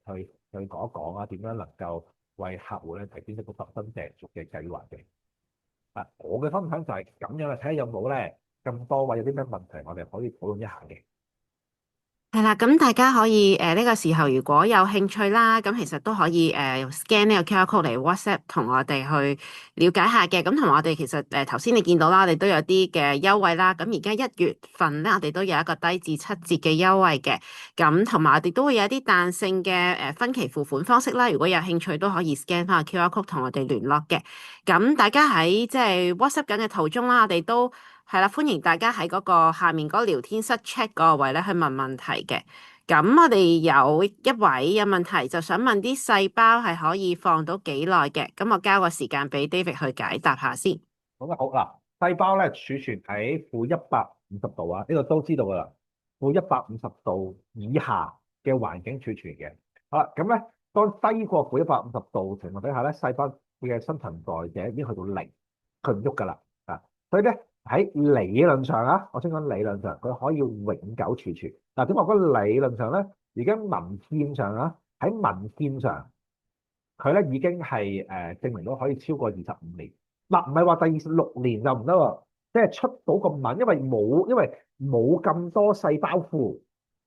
Speaker 2: 講一講點樣能夠為客戶咧提供一個度身訂造嘅計劃嘅。我嘅分享就係咁樣啦，睇下有冇咧咁多位有啲咩問題，我哋可以討論一下嘅。
Speaker 1: 係啦，咁大家可以呢個時候如果有興趣啦，咁其實都可以scan 呢個 QR code 嚟 WhatsApp 同我哋去了解下嘅。咁同埋我哋其實頭先你見到啦，我哋都有啲嘅優惠啦。咁而家1月份咧，我哋都有一個低至7折嘅優惠嘅。咁同埋我哋都會有一啲彈性嘅分期付款方式啦。如果有興趣都可以 scan 翻個 QR code 同我哋聯絡嘅。咁大家喺即係 WhatsApp 緊嘅途中啦，我哋都係啦，歡迎大家喺嗰個下面嗰個聊天室 check 嗰個位咧去問問題嘅。咁我哋有一位有問題，就想問啲細胞係可以放到幾耐嘅？咁我交個時間俾 David 去解答下先。
Speaker 2: 好啦，細胞咧儲存喺負150度呢個都知道噶啦，負150度以下嘅環境儲存嘅。好啦，咁咧當低過負150度情況底下咧，細胞嘅新陳代謝已經去到0，佢唔喐噶啦。所以咧喺理論上我先講理論上，佢可以永久儲存。點解我覺得理論上咧，而家文獻上喺文獻上，佢咧已經係證明到可以超過25年。唔係話第26年就唔得喎，即係出到咁慢，因為冇咁多細胞庫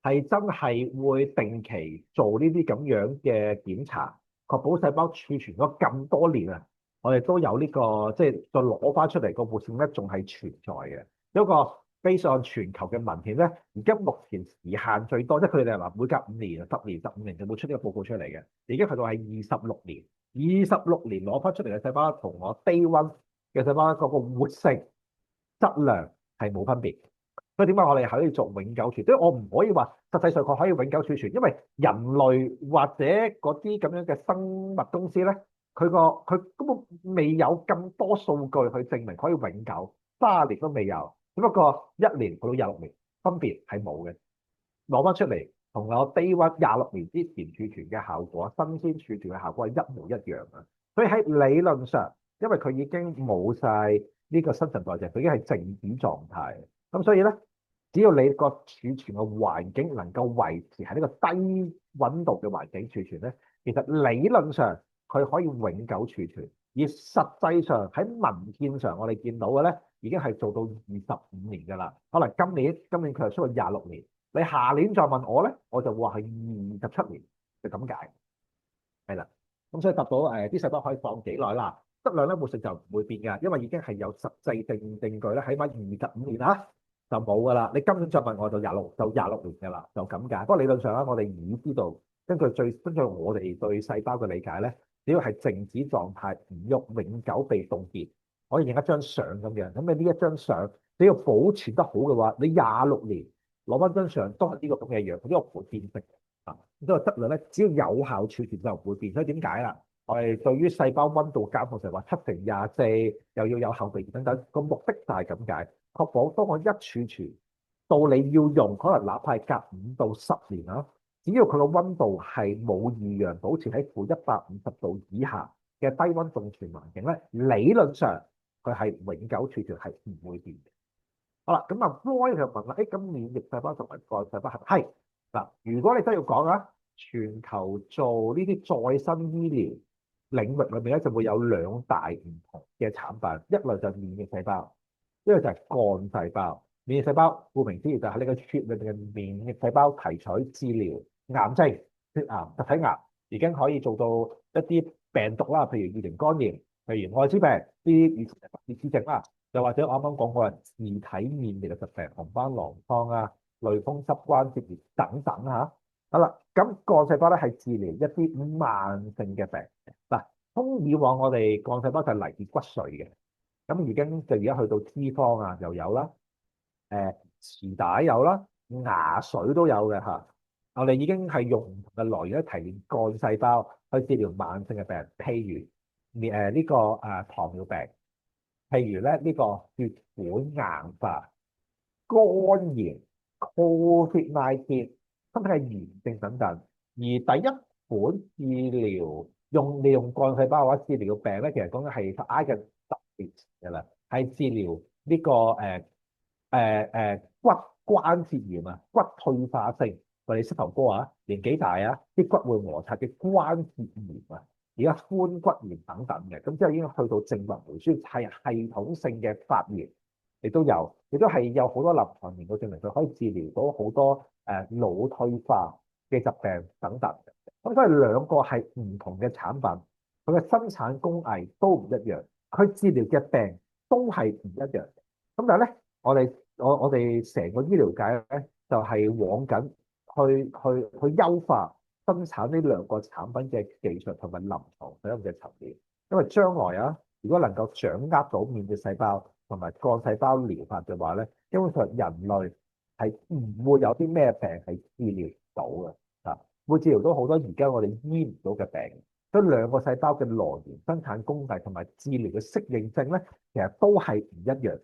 Speaker 2: 係真係會定期做呢啲咁樣嘅檢查，確保細胞儲存咗咁多年我哋都有呢個即係再攞翻出嚟個活性咧，仲係存在嘅。一個 base on 全球嘅文獻咧，而家目前時限最多，即係佢哋話每隔5年、10年、15年就會出呢個報告出嚟嘅，已經去到係26年。26年攞翻出嚟嘅細胞同我 day one 嘅細胞嗰個活性質量係冇分別。所以點解我哋可以做永久儲存？即係我唔可以話實際上佢可以永久儲存，因為人類或者嗰啲咁樣嘅生物公司咧，佢根本未有咁多數據去證明可以永久30年都未有，只不過1年去到26年分別係冇嘅。攞翻出嚟同我 day one 26年之前儲存嘅效果，新鮮儲存嘅效果係一模一樣嘅。所以喺理論上，因為佢已經冇晒呢個新陳代謝，佢已經係靜止狀態。咁所以咧，只要你個儲存嘅環境能夠維持喺呢個低溫度嘅環境儲存咧，其實理論上佢可以永久儲存。而實際上喺文獻上，我哋見到嘅咧，已經係做到25年㗎啦。可能今年佢又出到26年。你下年再問我咧，我就話係27年，就咁解，係啦。咁所以答到啲細胞可以放幾耐啦？質量咧活性就唔會變㗎，因為已經係有實際證據咧，起碼25年啦就冇㗎啦。你今年再問我就26年㗎啦，就咁解。不過理論上咧，我哋已知道根據我哋對細胞嘅理解咧，只要係靜止狀態唔喐，永久被凍結，可以影一張相咁樣。咁你呢一張相，只要保存得好嘅話，你26年。攞翻張相都係呢個咁嘅樣，呢個唔會變色啊！呢個質量咧，只要有效儲存就唔會變。所以點解啦？我哋對於細胞溫度監控就係話7乘24，又要有後備等等，個目的就係咁解，確保當我一儲存到你要用，可能哪怕係隔5到10年啦，只要佢個溫度係冇異樣，保持喺-150度以下嘅低溫凍存環境咧，理論上佢係永久儲存係唔會變嘅。好啦，咁啊，Roy 就問啦，咁免疫細胞同埋幹細胞係嗱？如果你真係要講啊，全球做呢啲再生醫療領域裏面咧，就會有2大唔同嘅產品，一類就係免疫細胞，一個就係幹細胞。免疫細胞顧名思義就係呢個血裏面嘅免疫細胞提取治療癌症、血癌、實體癌，已經可以做到一啲病毒啦，譬如乙型肝炎、譬如愛滋病呢啲以前係不治之症啦。又或者我啱啱講過自體免疫嘅疾病，紅斑狼瘡啊、類風濕關節炎等等嚇。好啦，咁幹細胞咧係治療一啲慢性嘅病。嗱，以往我哋幹細胞就係嚟自骨髓嘅，咁已經就而家去到脂肪啊又有啦，臍帶有啦，牙髓都有嘅嚇。我哋已經係用唔同嘅來源提煉幹細胞去治療慢性嘅病，譬如呢個糖尿病。譬如咧呢個血管硬化、肝炎、COVID-19、身體係炎症等等。而第一款治療利用幹細胞或者治療病咧，其實講緊係挨近10年前嘅啦，係治療呢個骨關節炎啊、骨退化性，我哋膝頭哥啊，年紀大啊，啲骨會摩擦嘅關節炎啊。而家髖骨炎等等嘅，咁之後已經去到靜脈回輸，係系統性嘅發炎，亦都係有好多臨床研究證明佢可以治療到好多腦退化嘅疾病等等。咁所以2個係唔同嘅產品，佢嘅生產工藝都唔一樣，佢治療嘅病都係唔一樣。咁但係咧，我哋成個醫療界咧，就係往緊去優化生產呢2個產品嘅技術同埋臨床使用嘅層面，因為將來啊，如果能夠掌握到免疫細胞同埋幹細胞療法嘅話咧，基本上人類係唔會有啲咩病係治療到嘅啊，會治療到好多而家我哋醫唔到嘅病。所以2個細胞嘅來源、生產工藝同埋治療嘅適應症咧，其實都係唔一樣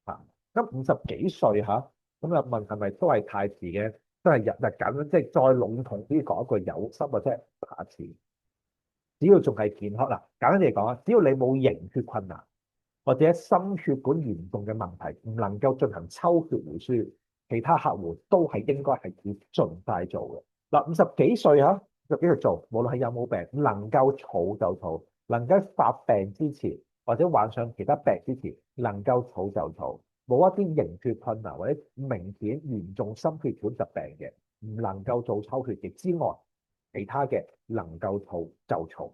Speaker 2: 啊。咁50幾歲嚇，咁又問係咪都係太遲嘅？真係日日緊，即係再籠統啲講一句有心或者下次，只要仲係健康嗱，簡單啲嚟講啊，只要你冇凝血困難或者心血管嚴重嘅問題，唔能夠進行抽血回輸，其他客戶都係應該係要盡快做嘅。嗱，50幾歲嚇，50幾歲做，無論係有冇病，能夠儲就儲，能夠發病之前或者患上其他病之前，能夠儲就儲。冇一啲凝血困難或者明顯嚴重心血管疾病嘅，唔能夠做抽血液之外，其他嘅能夠儲就儲。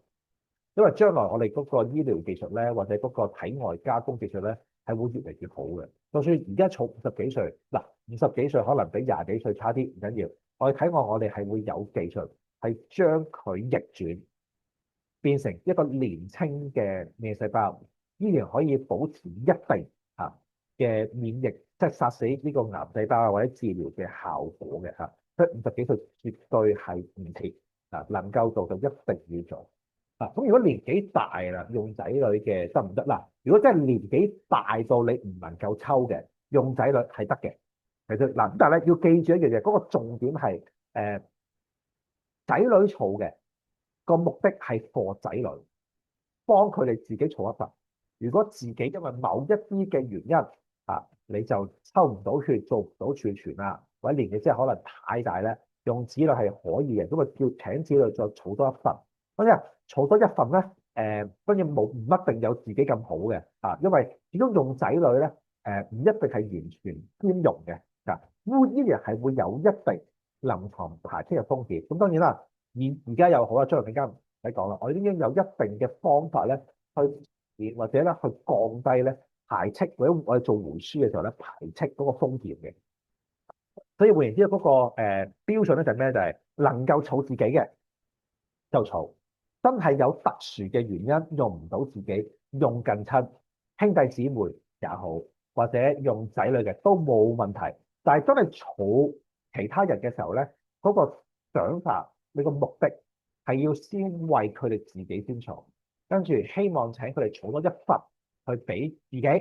Speaker 2: 因為將來我哋嗰個醫療技術咧，或者嗰個體外加工技術咧，係會越嚟越好嘅。就算而家儲50幾歲，嗱50幾歲可能比20幾歲差啲，唔緊要。我哋體外我哋係會有技術係將佢逆轉變成一個年輕嘅免疫細胞，依然可以保持一定嘅免疫，即係殺死呢個癌細胞或者治療嘅效果嘅嚇。所以50幾歲絕對係唔遲能夠做就一定要做。咁如果年紀大啦，用仔女嘅得唔得嗱？如果真係年紀大到你唔能夠抽嘅，用仔女係得嘅。其實嗱，但係咧要記住一樣嘢，嗰個重點係仔女儲嘅個目的係 for 仔女，幫佢哋自己儲一份。如果自己因為某一啲嘅原因你就抽唔到血，做唔到儲存啦，或者年紀真係可能太大咧，用子女係可以嘅，咁啊叫請子女再儲多一份。咁啊，儲多一份咧，當然冇唔一定有自己咁好嘅因為始終用仔女咧，唔一定係完全兼容嘅依然係會有一定臨床排斥嘅風險。咁當然啦，而家又好啦，將來更加唔使講啦，我哋已經有一定嘅方法咧，去或者咧去降低咧排斥，或者我哋做回輸嘅時候咧排斥嗰個風險嘅。所以換言之，嗰個標準咧就係咩？就係能夠儲自己嘅就儲。真係有特殊嘅原因用唔到自己，用近親兄弟姊妹也好，或者用仔女嘅都冇問題。但係真係儲其他人嘅時候咧，嗰個想法，你個目的係要先為佢哋自己先儲，跟住希望請佢哋儲多一份去俾自己。咁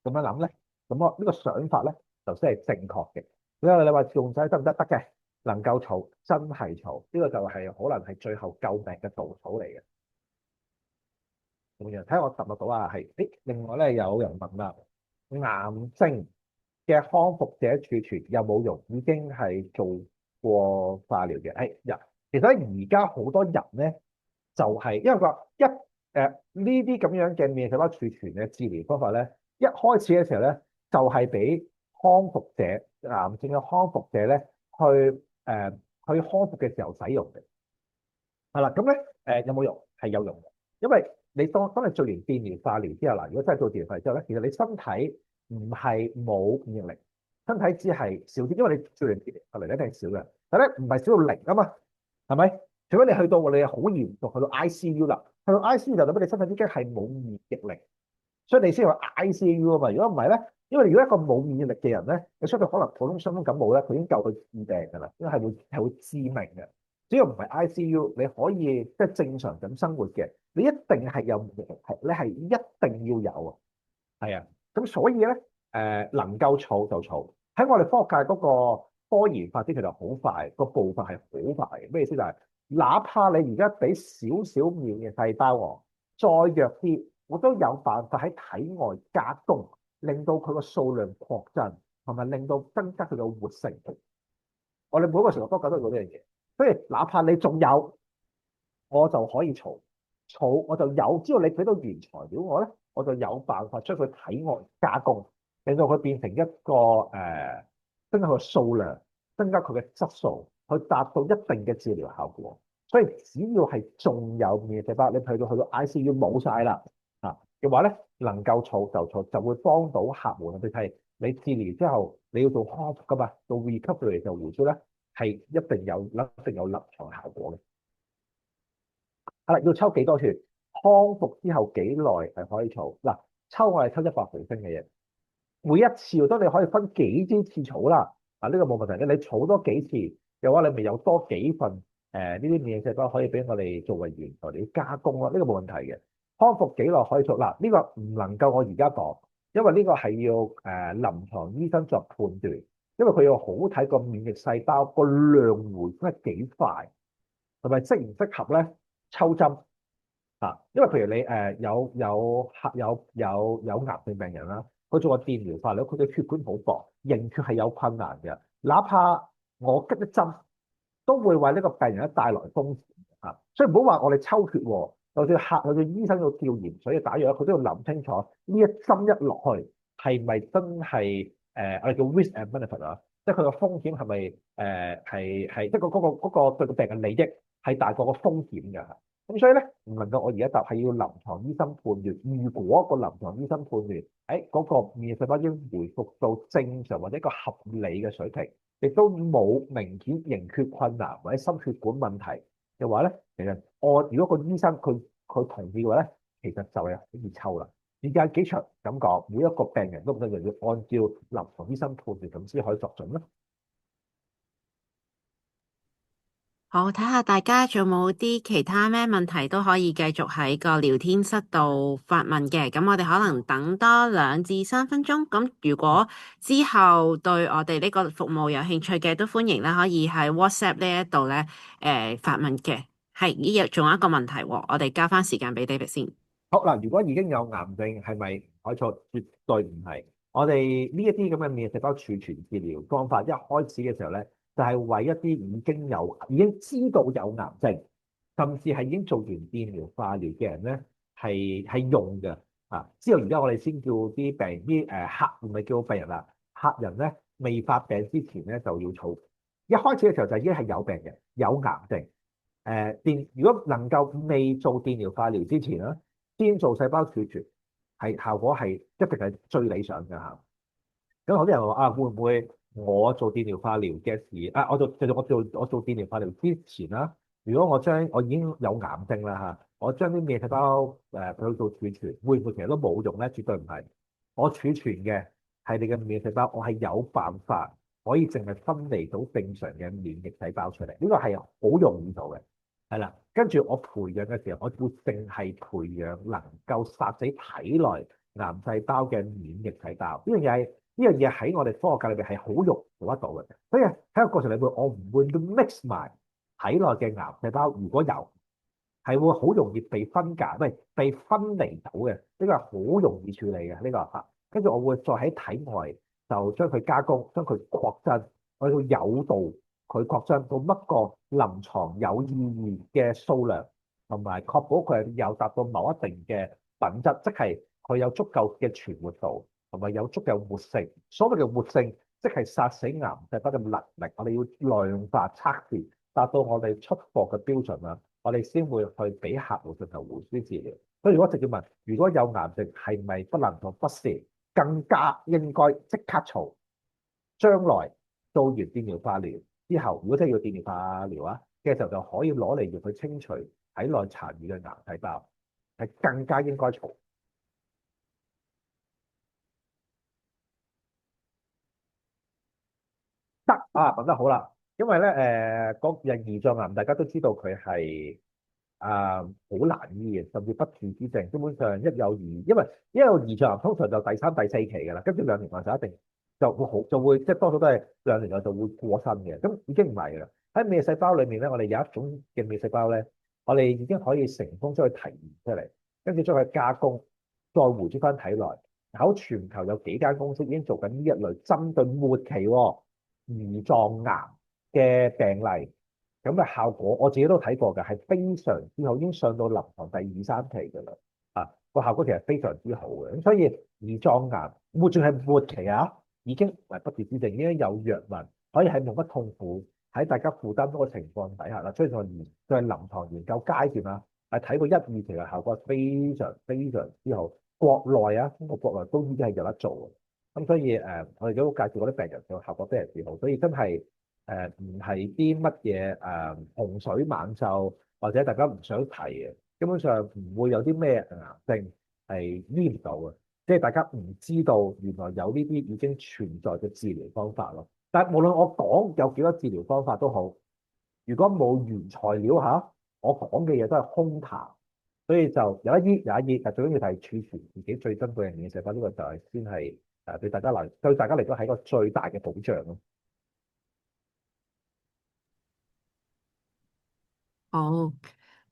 Speaker 2: 樣諗咧，咁我呢個想法咧就先係正確嘅。因為你話用仔得唔得？得嘅。能夠儲真係儲，呢個就係可能係最後救命嘅稻草嚟嘅。咁樣睇下我答唔答到啊？係，另外咧有人問啦，癌症嘅康復者儲存有冇用？已經係做過化療嘅。其實而家好多人咧就係因為個呢啲咁樣嘅免疫細胞儲存嘅治療方法咧，一開始嘅時候咧就係俾康復者癌症嘅康復者咧去康復嘅時候使用嘅。係啦，咁咧有冇用？係有用嘅，因為你當你做完電療、化療之後，如果真係做電療化療之後咧，其實你身體唔係冇免疫力，身體只係少啲，因為你做完電療化療一定係少嘅，但係咧唔係少到零啊嘛，係咪？除非你去到你好嚴重，去到 ICU 啦，去到 ICU 就代表你身體已經係冇免疫力，所以你先去 ICU 啊嘛。如果唔係咧，因為如果一個冇免疫力嘅人咧，你相對可能普通傷風感冒咧，佢已經夠佢治病㗎啦，因為係會致命嘅。只要唔係 ICU，你可以即係正常咁生活嘅，你一定係有免疫力，你係一定要有啊。係啊，咁所以咧能夠儲就儲。喺我哋科學界嗰個科研發展其實好快，個步伐係好快嘅。咩意思？就係哪怕你而家俾少少免疫細胞我，再弱啲，我都有辦法喺體外加工，令到佢個數量擴增，同埋令到增加佢嘅活性。我哋每個時候科學界都做呢樣嘢。所以哪怕你仲有，我就可以儲，我就有。只要你俾到原材料我咧，我就有辦法將佢體外加工，令到佢變成一個增加佢嘅數量，增加佢嘅質素，去達到一定嘅治療效果。所以只要係仲有免疫細胞，你去到ICU 冇晒啦嘅話咧，能夠儲就儲，就會幫到客戶。譬如你治療之後，你要做康復噶嘛，做 recovery 就回輸咧。係一定有臨床效果嘅。要抽幾多血？康復之後幾耐係可以儲？抽我係抽100毫升嘅嘢，每一次都你可以分幾次儲啦。呢個冇問題嘅，你儲多幾次嘅話，你咪有多幾份呢啲免疫細胞可以俾我哋作為原材料加工咯。呢個冇問題嘅。康復幾耐可以儲？呢個唔能夠我而家講，因為呢個係要臨床醫生作判斷。因為佢要好睇個免疫細胞個量回復得幾快，同埋適唔適合咧抽針因為譬如你有癌症病人啦，佢做個電療化療，佢嘅血管好薄，凝血係有困難嘅。哪怕我吉一針，都會為呢個病人帶來風險所以唔好話我哋抽血喎，就算醫生要吊鹽水打藥，佢都要諗清楚呢一針一落去係咪真係我哋叫 risk and benefit 即係佢個風險係咪即係嗰個對個病人利益係大過個風險㗎咁所以咧，唔能夠我而家答係要臨床醫生判斷。如果個臨床醫生判斷，嗰個免疫細胞已經回復到正常或者一個合理嘅水平，亦都冇明顯凝血困難或者心血管問題嘅話咧，其實如果個醫生佢同意嘅話咧，其實就係可以抽啦。時間幾長咁講，每一個病人都唔一樣，要按照臨床醫生判斷咁先可以作準啦。
Speaker 1: 好，睇下大家仲有冇啲其他咩問題都可以繼續喺個聊天室度發問嘅。咁我哋可能等多2至3分鐘。咁如果之後對我哋呢個服務有興趣嘅，都歡迎咧可以喺 WhatsApp 呢一度咧發問嘅。係，呢仲有一個問題喎，我哋交翻時間俾 David 先。
Speaker 2: 好嗱，如果已經有癌症，係咪改錯？絕對唔係。我哋呢一啲咁嘅免疫細胞儲存治療方法，一開始嘅時候咧，就係為一啲已經知道有癌症，甚至係已經做完電療、化療嘅人咧，係用嘅。之後而家我哋先叫啲客，唔係叫病人啦，客人咧未發病之前咧就要儲。一開始嘅時候就已經係有病人有癌症。如果能夠未做電療、化療之前咧，先做細胞儲存，效果係一定係最理想嘅嚇。咁好多人話會唔會我做電療化療嘅時我做電療化療之前啦，如果我已經有癌症啦我將啲免疫細胞去做儲存，會唔會其實都冇用咧？絕對唔係。我儲存嘅係你嘅免疫細胞，我係有辦法可以淨係分離到正常嘅免疫細胞出嚟，呢個係好容易做嘅。係啦，跟住我培養嘅時候，我會淨係培養能夠殺死體內癌細胞嘅免疫細胞。呢樣嘢喺我哋科學界裏邊係好容易做得到嘅。所以喺個過程裏邊，我唔會 mix 埋體內嘅癌細胞。如果有，係會好容易被分解，唔係被分離到嘅。呢個係好容易處理嘅呢個嚇。跟住我會再喺體外就將佢加工，將佢擴增，我要誘導佢擴張到乜個臨床有意義嘅數量，同埋確保佢係有達到某一定嘅品質，即係佢有足夠嘅存活度，同埋有足夠活性。所謂嘅活性，即係殺死癌細胞嘅能力。我哋要量化測試，達到我哋出貨嘅標準啦，我哋先會去俾客戶進行回輸治療。所以如果直接問，如果有癌症係咪不能夠忽視，更加應該即刻做，將來做完電療化療之後，如果真係要電療化療嘅時候，就可以攞嚟要去清除體內殘餘嘅癌細胞，係更加應該做。問得好啦，因為咧嗰人胰臟癌大家都知道佢係好難醫嘅，甚至不治之症。基本上因為胰臟癌通常就第三、第四期㗎啦，跟住2年內就一定就會即係多數都係2年內就會過身嘅。咁已經唔係㗎啦。喺免疫細胞裏面咧，我哋有一種嘅免疫細胞咧，我哋已經可以成功將佢提煉出嚟，跟住將佢加工，再回輸翻體內。喺全球有幾間公司已經做緊呢一類針對末期胰臟癌嘅病例，咁嘅效果我自己都睇過嘅，係非常之好，已經上到臨床第2、3期㗎啦。個效果其實非常之好嘅。咁所以胰臟癌仲係末期已經唔係不治之症，已經有藥物可以喺冇乜痛苦，喺大家負擔多嘅情況底下啦，所以在臨床研究階段係睇過1、2期嘅效果非常非常之好。國內中國國內都已經係有得做嘅。咁所以我哋都介紹嗰啲病人嘅效果非常之好，所以真係唔係啲乜嘢洪水猛獸，或者大家唔想提嘅，基本上唔會有啲咩癌症係醫唔到嘅，即係大家唔知道原來有呢啲已經存在嘅治療方法咯。但係無論我講有幾多治療方法都好，如果冇原材料我講嘅嘢都係空談，所以就有一醫，但最緊要係儲存自己最珍貴嘅免疫細胞，呢個就係先係對大家嚟講係一個最大嘅保障咯。
Speaker 1: 好，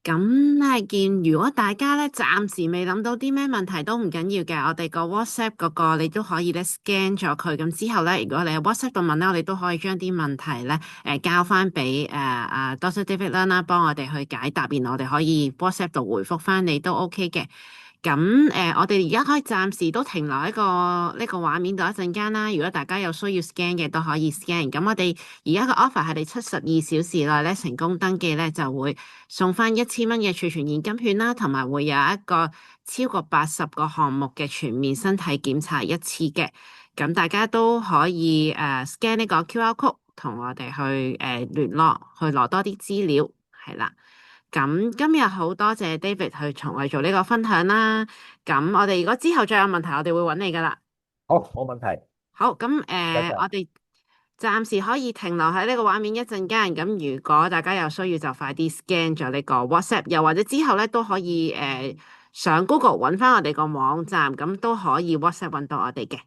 Speaker 1: 咁如果大家咧暫時未諗到啲咩問題都唔緊要嘅，我哋個 WhatsApp 嗰個你都可以咧 scan 咗佢，咁之後咧，如果你喺 WhatsApp 度問咧，我哋都可以將啲問題咧交翻俾Dr. David Lung 啦，幫我哋去解答，然後我哋可以 WhatsApp 度回覆翻你都 OK 嘅。咁我哋而家可以暫時都停留喺呢個畫面度一陣間啦。如果大家有需要 scan 嘅都可以 scan。咁我哋而家個 offer 係你72小時內咧成功登記咧，就會送翻1000蚊嘅儲存現金券啦，同埋會有一個超過80個項目嘅全面身體檢查一次嘅。咁大家都可以scan 呢個 QR code 同我哋去聯絡，去攞多啲資料，係啦。咁今日好多謝 David 去同我哋做呢個分享啦。咁我哋如果之後再有問題，我哋會揾你噶啦。
Speaker 2: 好，冇問題，
Speaker 1: 好，咁
Speaker 2: 多謝。
Speaker 1: 我哋暫時可以停留喺呢個畫面一陣間。咁如果大家有需要，就快啲 scan 咗呢個 WhatsApp，又或者之後咧都可以上 Google 揾翻我哋個網站，咁都可以 WhatsApp 揾到我哋嘅。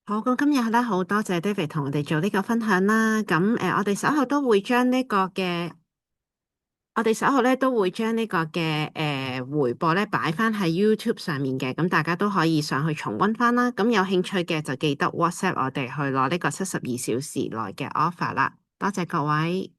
Speaker 1: 好，咁今日咧好多謝 David 同我哋做呢個分享啦。咁我哋稍後都會將呢個嘅，我哋稍後咧都會將呢個嘅回播咧擺翻喺 YouTube 上面嘅，咁大家都可以上去重溫翻啦。咁有興趣嘅就記得 WhatsApp 我哋去攞呢個72小時內嘅 offer 啦。多謝各位。